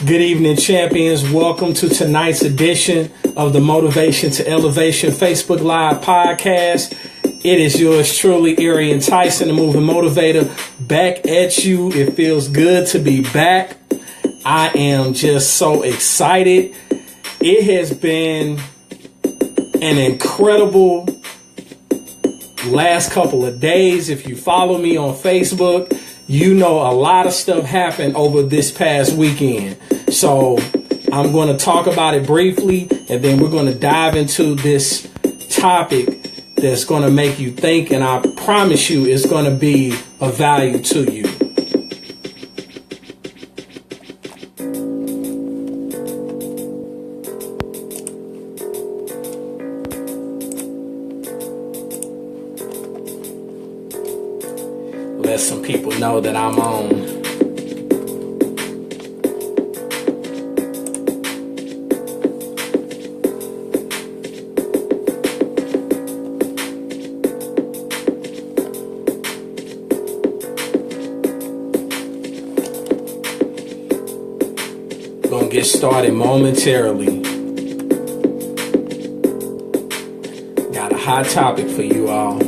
Good evening, champions. Welcome to tonight's edition of the Motivation to Elevation Facebook Live podcast. It is yours truly, Arian, Tyson, the Moving Motivator, back at you. It feels good to be back. I am just so excited. It has been an incredible last couple of days. If you follow me on Facebook, you know a lot of stuff happened over this past weekend. So I'm going to talk about it briefly, and then we're going to dive into this topic that's going to make you think, and I promise you it's going to be of value to you. Let some people know that I'm on. Gonna get started momentarily. Got a hot topic for you all.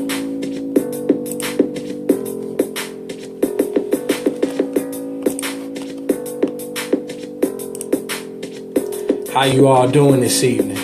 How you all doing this evening?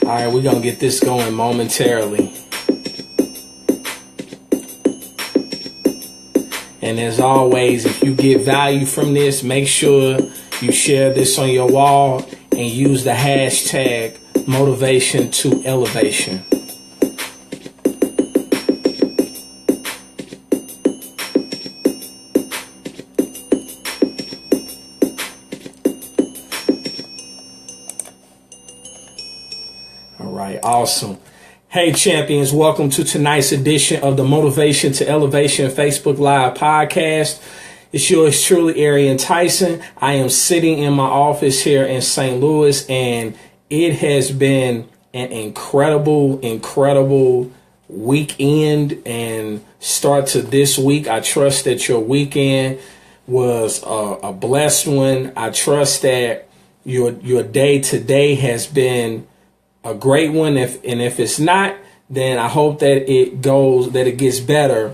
All right, we're going to get this going momentarily. And as always, if you get value from this, make sure you share this on your wall and use the hashtag Motivation to Elevation. Awesome. Hey, champions, welcome to tonight's edition of the Motivation to Elevation Facebook Live podcast. It's yours truly, Arian Tyson. I am sitting in my office here in St. Louis, and it has been an incredible weekend and start to this week. I trust that your weekend was a blessed one. I trust that your day today has been a great one. If it's not, then I hope that it gets better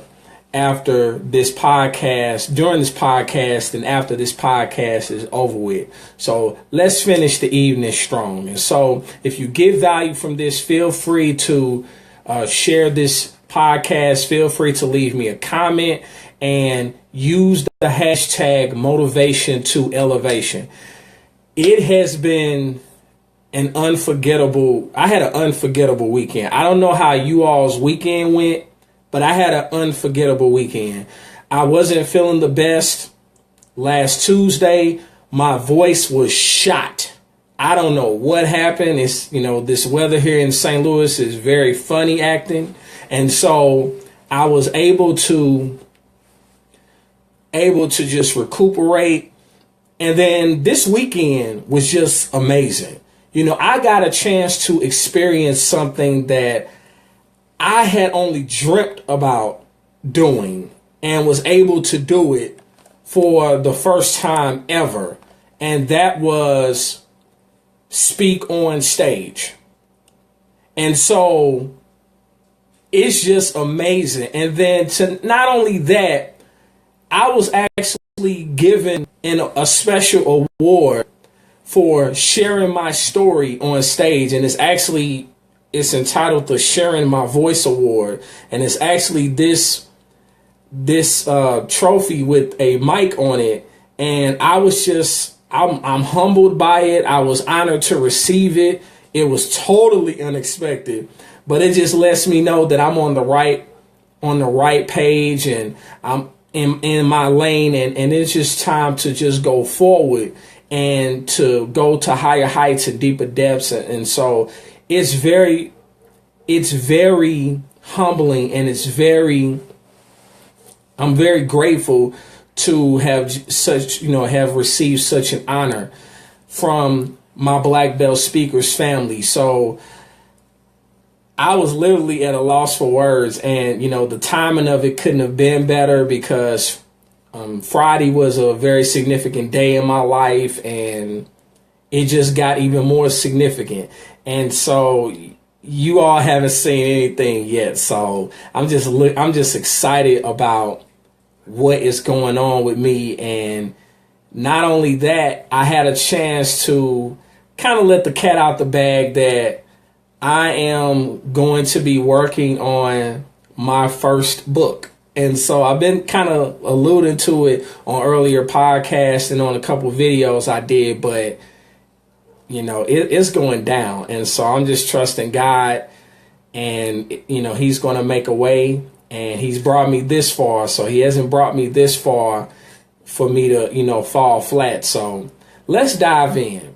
after this podcast, during this podcast, and after this podcast is over with. So let's finish the evening strong. And so if you get value from this, feel free to share this podcast. Feel free to leave me a comment and use the hashtag Motivation to Elevation. It has been I had an unforgettable weekend. I don't know how you all's weekend went, but I had an unforgettable weekend. I wasn't feeling the best last Tuesday. My voice was shot. I don't know what happened. It's, this weather here in St. Louis is very funny acting. And so I was able to just recuperate. And then this weekend was just amazing. I got a chance to experience something that I had only dreamt about doing and was able to do it for the first time ever. And that was speak on stage. And so it's just amazing. And then to not only that, I was actually given a special award for sharing my story on stage, and it's actually It's entitled the Sharing My Voice Award, and it's actually this trophy with a mic on it. And I'm humbled by it. I was honored to receive it. It was totally unexpected, but it just lets me know that I'm on the right page, and I'm in my lane, and it's just time to just go forward and to go to higher heights and deeper depths. And so it's very humbling, and I'm very grateful to have have received such an honor from my Black Belt Speakers family. So I was literally at a loss for words, and the timing of it couldn't have been better, because Friday was a very significant day in my life, and it just got even more significant. And so you all haven't seen anything yet, so I'm just excited about what is going on with me. And not only that, I had a chance to kind of let the cat out the bag that I am going to be working on my first book. And so I've been kind of alluding to it on earlier podcasts and on a couple of videos I did, but it's going down. And so I'm just trusting God, and he's going to make a way, and he's brought me this far. So he hasn't brought me this far for me to fall flat. So let's dive in.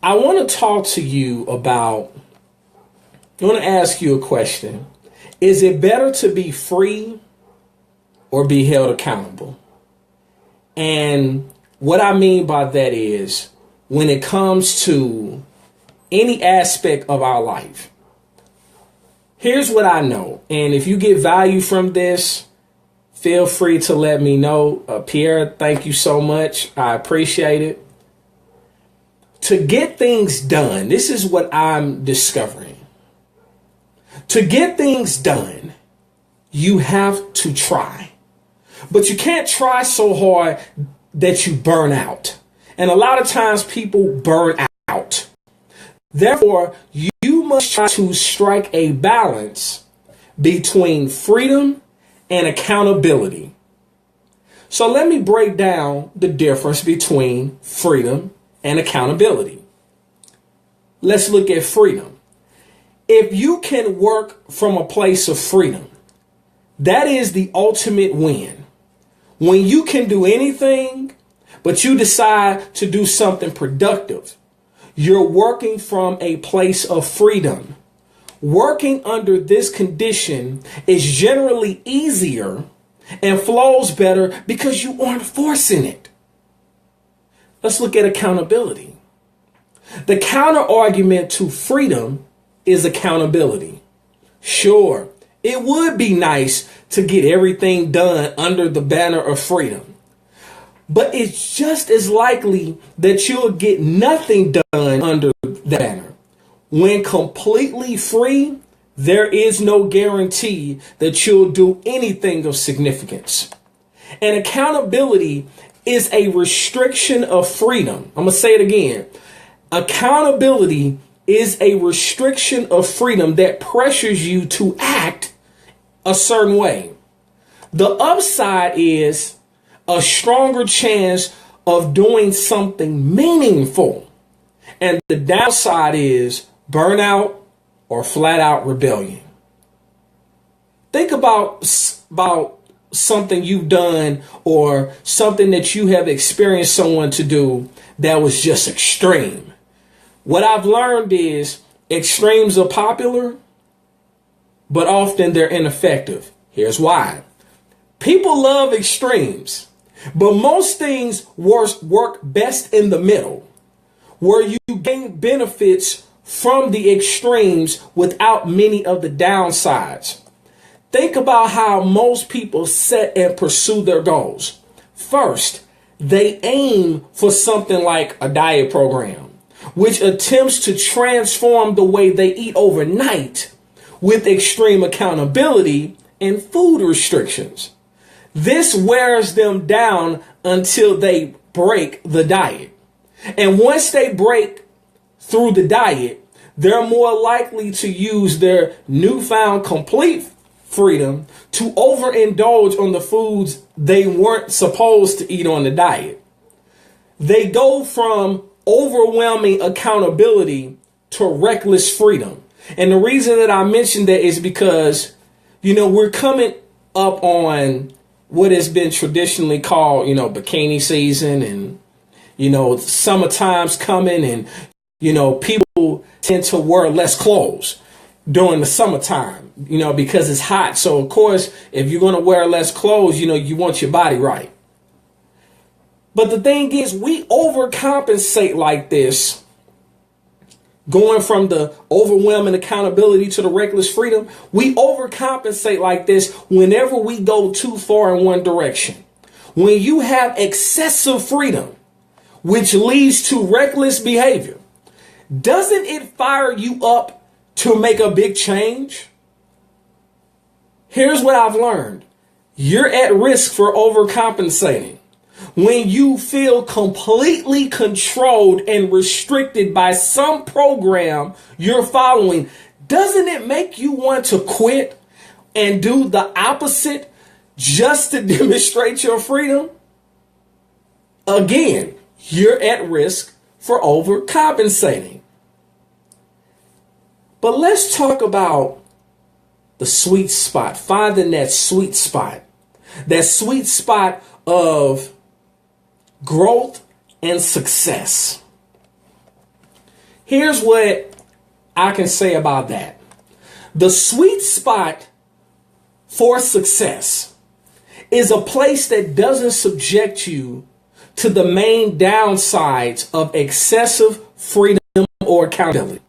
I want to talk to you about, I want to ask you a question. Is it better to be free or be held accountable? And what I mean by that is, when it comes to any aspect of our life, here's what I know. And if you get value from this, feel free to let me know. Pierre, thank you so much. I appreciate it. To get things done, this is what I'm discovering. To get things done, you have to try. But you can't try so hard that you burn out. And a lot of times people burn out. Therefore, you must try to strike a balance between freedom and accountability. So let me break down the difference between freedom and accountability. Let's look at freedom. If you can work from a place of freedom, that is the ultimate win. When you can do anything, but you decide to do something productive, you're working from a place of freedom. Working under this condition is generally easier and flows better because you aren't forcing it. Let's look at accountability. The counter argument to freedom is accountability. Sure, it would be nice to get everything done under the banner of freedom, but it's just as likely that you'll get nothing done under that banner. When completely free, there is no guarantee that you'll do anything of significance. And accountability is a restriction of freedom. I'm going to say it again. Accountability is a restriction of freedom that pressures you to act a certain way. The upside is a stronger chance of doing something meaningful. And the downside is burnout or flat out rebellion. Think about something you've done or something that you have experienced someone to do that was just extreme. What I've learned is extremes are popular, but often they're ineffective. Here's why. People love extremes, but most things work best in the middle, where you gain benefits from the extremes without many of the downsides. Think about how most people set and pursue their goals. First, they aim for something like a diet program, which attempts to transform the way they eat overnight with extreme accountability and food restrictions. This wears them down until they break the diet. And once they break through the diet, they're more likely to use their newfound complete freedom to overindulge on the foods they weren't supposed to eat on the diet. They go from overwhelming accountability to reckless freedom. And the reason that I mentioned that is because, we're coming up on what has been traditionally called, bikini season, and, summertime's coming, and, people tend to wear less clothes during the summertime, because it's hot. So, of course, if you're going to wear less clothes, you want your body right. But the thing is, we overcompensate like this, going from the overwhelming accountability to the reckless freedom. We overcompensate like this whenever we go too far in one direction. When you have excessive freedom, which leads to reckless behavior, doesn't it fire you up to make a big change? Here's what I've learned. You're at risk for overcompensating. When you feel completely controlled and restricted by some program you're following, doesn't it make you want to quit and do the opposite just to demonstrate your freedom? Again, you're at risk for overcompensating. But let's talk about the sweet spot, finding that sweet spot of growth and success. Here's what I can say about that. The sweet spot for success is a place that doesn't subject you to the main downsides of excessive freedom or accountability.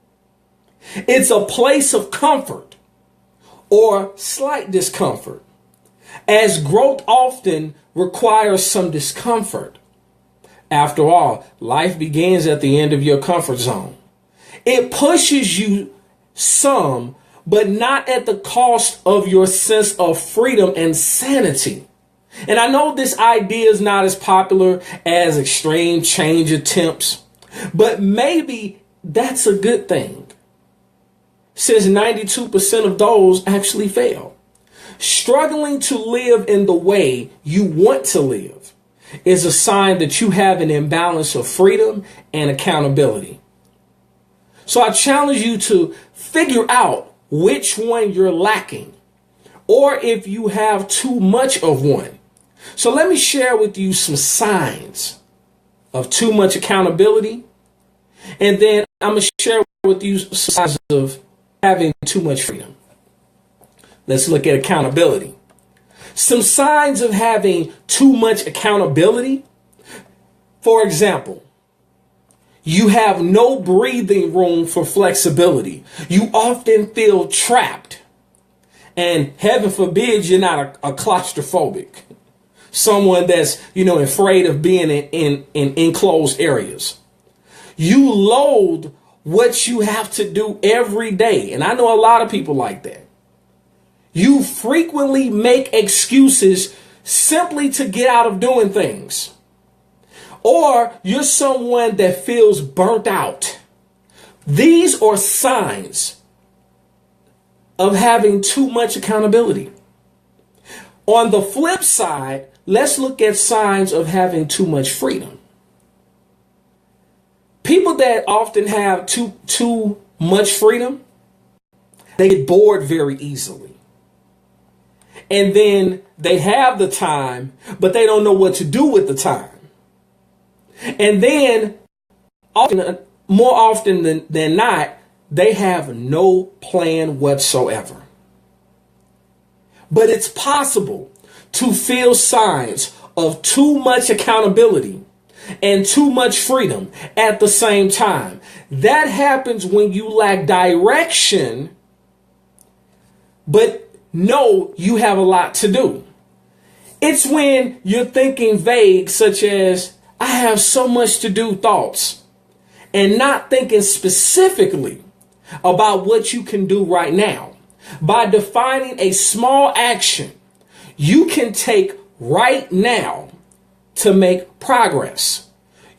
It's a place of comfort or slight discomfort, as growth often requires some discomfort. After all, life begins at the end of your comfort zone. It pushes you some, but not at the cost of your sense of freedom and sanity. And I know this idea is not as popular as extreme change attempts, but maybe that's a good thing, since 92% of those actually fail. Struggling to live in the way you want to live is a sign that you have an imbalance of freedom and accountability. So I challenge you to figure out which one you're lacking, or if you have too much of one. So let me share with you some signs of too much accountability, and then I'm going to share with you some signs of having too much freedom. Let's look at accountability. Some signs of having too much accountability. For example, you have no breathing room for flexibility. You often feel trapped. And heaven forbid you're not a claustrophobic. Someone that's, afraid of being in enclosed areas. You loathe what you have to do every day. And I know a lot of people like that. You frequently make excuses simply to get out of doing things. Or you're someone that feels burnt out. These are signs of having too much accountability. On the flip side, let's look at signs of having too much freedom. People that often have too much freedom, they get bored very easily. And then they have the time, but they don't know what to do with the time. And then more often than not, they have no plan whatsoever. But it's possible to feel signs of too much accountability and too much freedom at the same time. That happens when you lack direction, but know you have a lot to do. It's when you're thinking vague, such as, I have so much to do thoughts, and not thinking specifically about what you can do right now. By defining a small action you can take right now to make progress.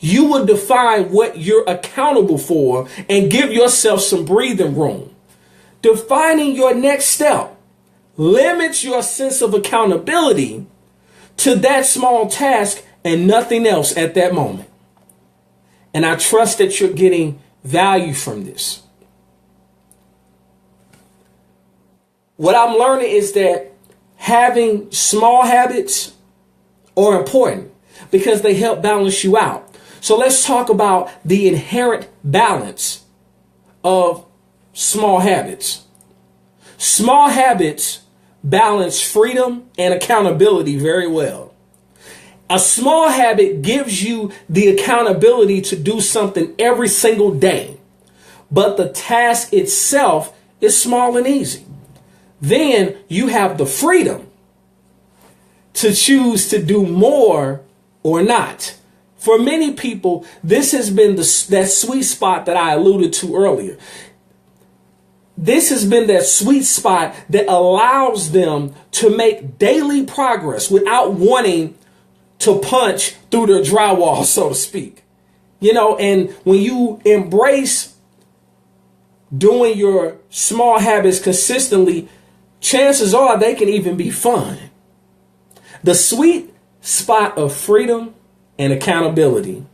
you will define what you're accountable for and give yourself some breathing room. Defining your next step limits your sense of accountability to that small task and nothing else at that moment. And I trust that you're getting value from this. What I'm learning is that having small habits are important because they help balance you out. So let's talk about the inherent balance of small habits. Small habits balance freedom and accountability very well. A small habit gives you the accountability to do something every single day, but the task itself is small and easy. Then you have the freedom to choose to do more or not. For many people, this has been that sweet spot that I alluded to earlier. This has been that sweet spot that allows them to make daily progress without wanting to punch through their drywall, so to speak. And when you embrace doing your small habits consistently, chances are they can even be fun. The sweet spot of freedom and accountability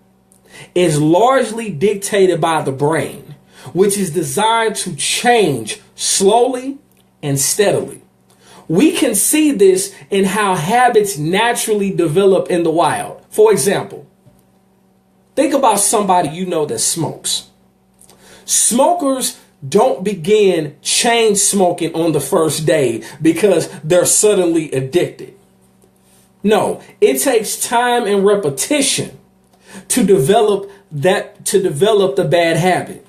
is largely dictated by the brain, which is designed to change slowly and steadily. We can see this in how habits naturally develop in the wild. For example, think about somebody you know that smokes. Smokers don't begin chain smoking on the first day because they're suddenly addicted. No, it takes time and repetition to develop the bad habit.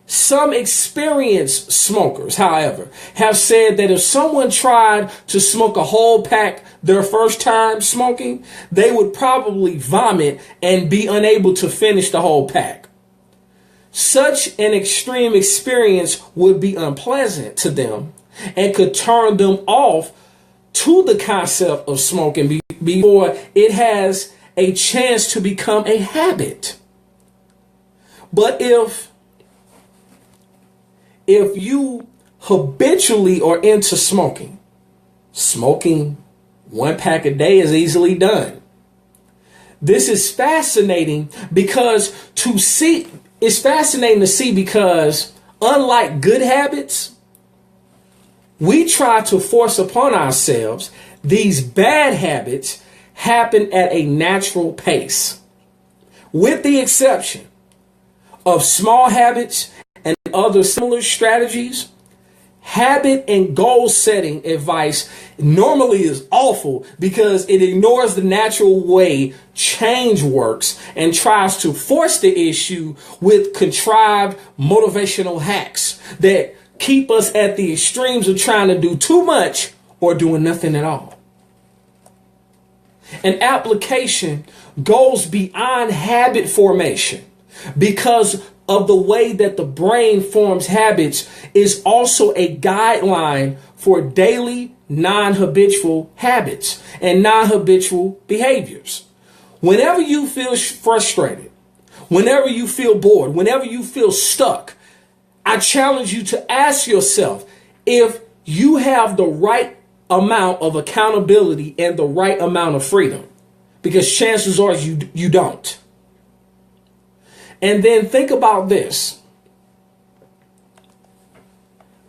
Some experienced smokers, however, have said that if someone tried to smoke a whole pack their first time smoking, they would probably vomit and be unable to finish the whole pack. Such an extreme experience would be unpleasant to them and could turn them off to the concept of smoking before it has a chance to become a habit. But if you habitually are into smoking one pack a day is easily done. This is fascinating because because unlike good habits, we try to force upon ourselves. These bad habits happen at a natural pace. With the exception of small habits and other similar strategies, habit and goal setting advice normally is awful because it ignores the natural way change works and tries to force the issue with contrived motivational hacks that keep us at the extremes of trying to do too much or doing nothing at all. An application goes beyond habit formation because of the way that the brain forms habits is also a guideline for daily non-habitual habits and non-habitual behaviors. Whenever you feel frustrated, whenever you feel bored, whenever you feel stuck, I challenge you to ask yourself if you have the right amount of accountability and the right amount of freedom, because chances are you don't. And then think about this.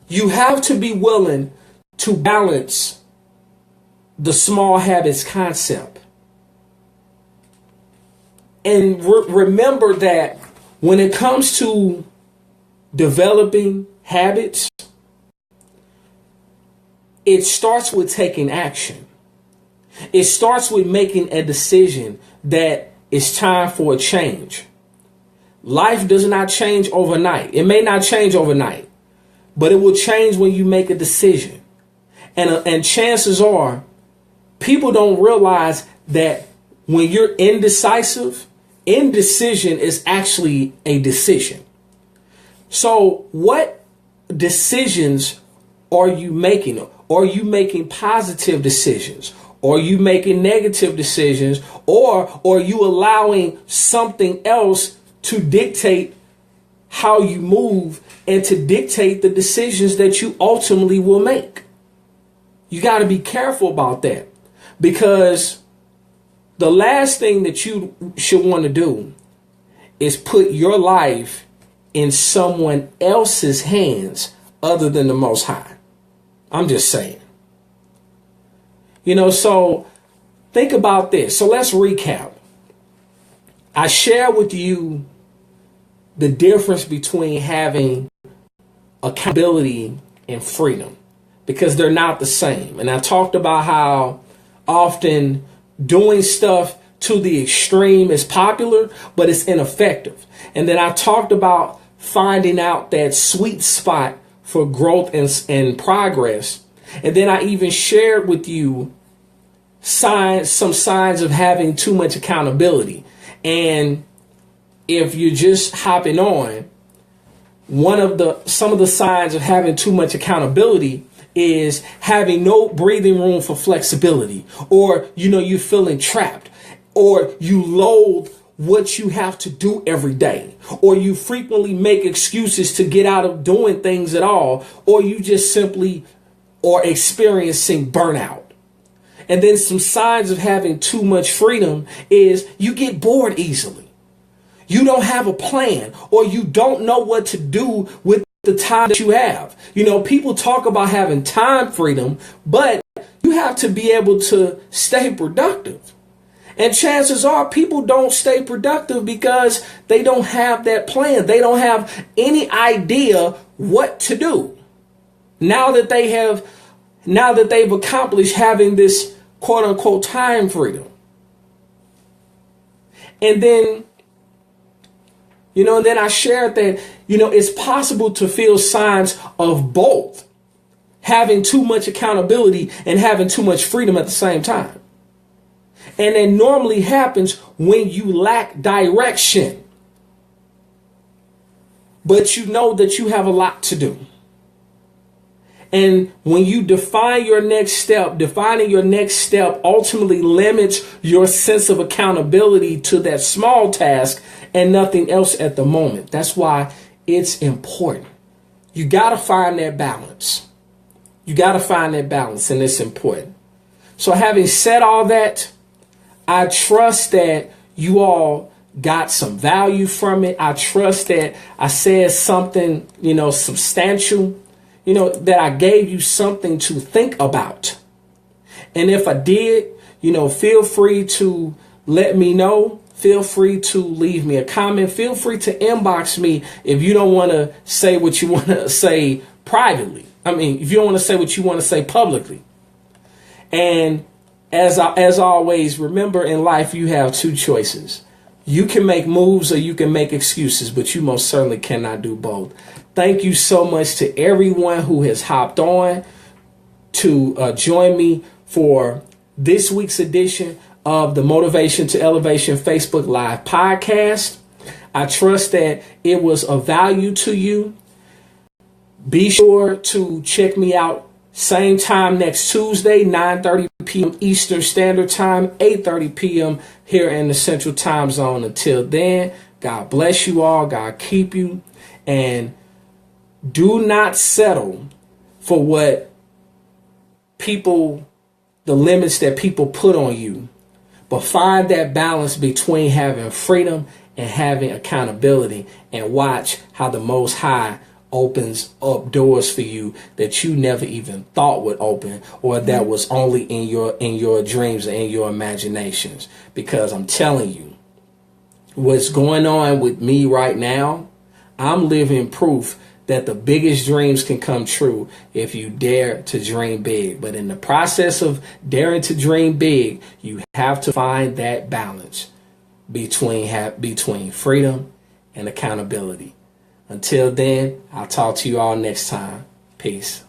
You have to be willing to balance the small habits concept. And remember that when it comes to developing habits, it starts with taking action. It starts with making a decision that it's time for a change. Life does not change overnight. It may not change overnight, but it will change when you make a decision. And chances are, people don't realize that when you're indecisive, indecision is actually a decision. So what decisions are you making? Are you making positive decisions? Or you making negative decisions, or you allowing something else to dictate how you move and to dictate the decisions that you ultimately will make. You got to be careful about that, because the last thing that you should want to do is put your life in someone else's hands other than the Most High. I'm just saying. So think about this. So let's recap. I share with you the difference between having accountability and freedom, because they're not the same. And I talked about how often doing stuff to the extreme is popular, but it's ineffective. And then I talked about finding out that sweet spot for growth and progress. And then I even shared with you some signs of having too much accountability. And if you're just hopping on, some of the signs of having too much accountability is having no breathing room for flexibility, or you're feeling trapped, or you loathe what you have to do every day, or you frequently make excuses to get out of doing things at all, or you just simply are experiencing burnout. And then some signs of having too much freedom is you get bored easily. You don't have a plan, or you don't know what to do with the time that you have. People talk about having time freedom, but you have to be able to stay productive. And chances are people don't stay productive because they don't have that plan. They don't have any idea what to do. Now that they've accomplished having this quote unquote time freedom. And then, and then I shared that, it's possible to feel signs of both having too much accountability and having too much freedom at the same time. And it normally happens when you lack direction, but you know that you have a lot to do. And when you define your next step, defining your next step ultimately limits your sense of accountability to that small task and nothing else at the moment. That's why it's important. You got to find that balance. You got to find that balance, and it's important. So having said all that, I trust that you all got some value from it. I trust that I said something, substantial, that I gave you something to think about. And if I did, feel free to let me know. Feel free to leave me a comment. Feel free to inbox me if you don't want to say what you want to say privately. If you don't want to say what you want to say publicly. And as always, remember, in life, you have two choices. You can make moves or you can make excuses, but you most certainly cannot do both. Thank you so much to everyone who has hopped on to join me for this week's edition of the Motivation to Elevation Facebook Live podcast. I trust that it was of value to you. Be sure to check me out same time next Tuesday, 9:30 p.m. Eastern Standard Time, 8:30 p.m. here in the Central Time Zone. Until then, God bless you all. God keep you. And do not settle for what the limits that people put on you. But find that balance between having freedom and having accountability, and watch how the Most High opens up doors for you that you never even thought would open, or that was only in your dreams and in your imaginations. Because I'm telling you, what's going on with me right now, I'm living proof that the biggest dreams can come true if you dare to dream big. But in the process of daring to dream big, you have to find that balance between freedom and accountability. Until then, I'll talk to you all next time. Peace.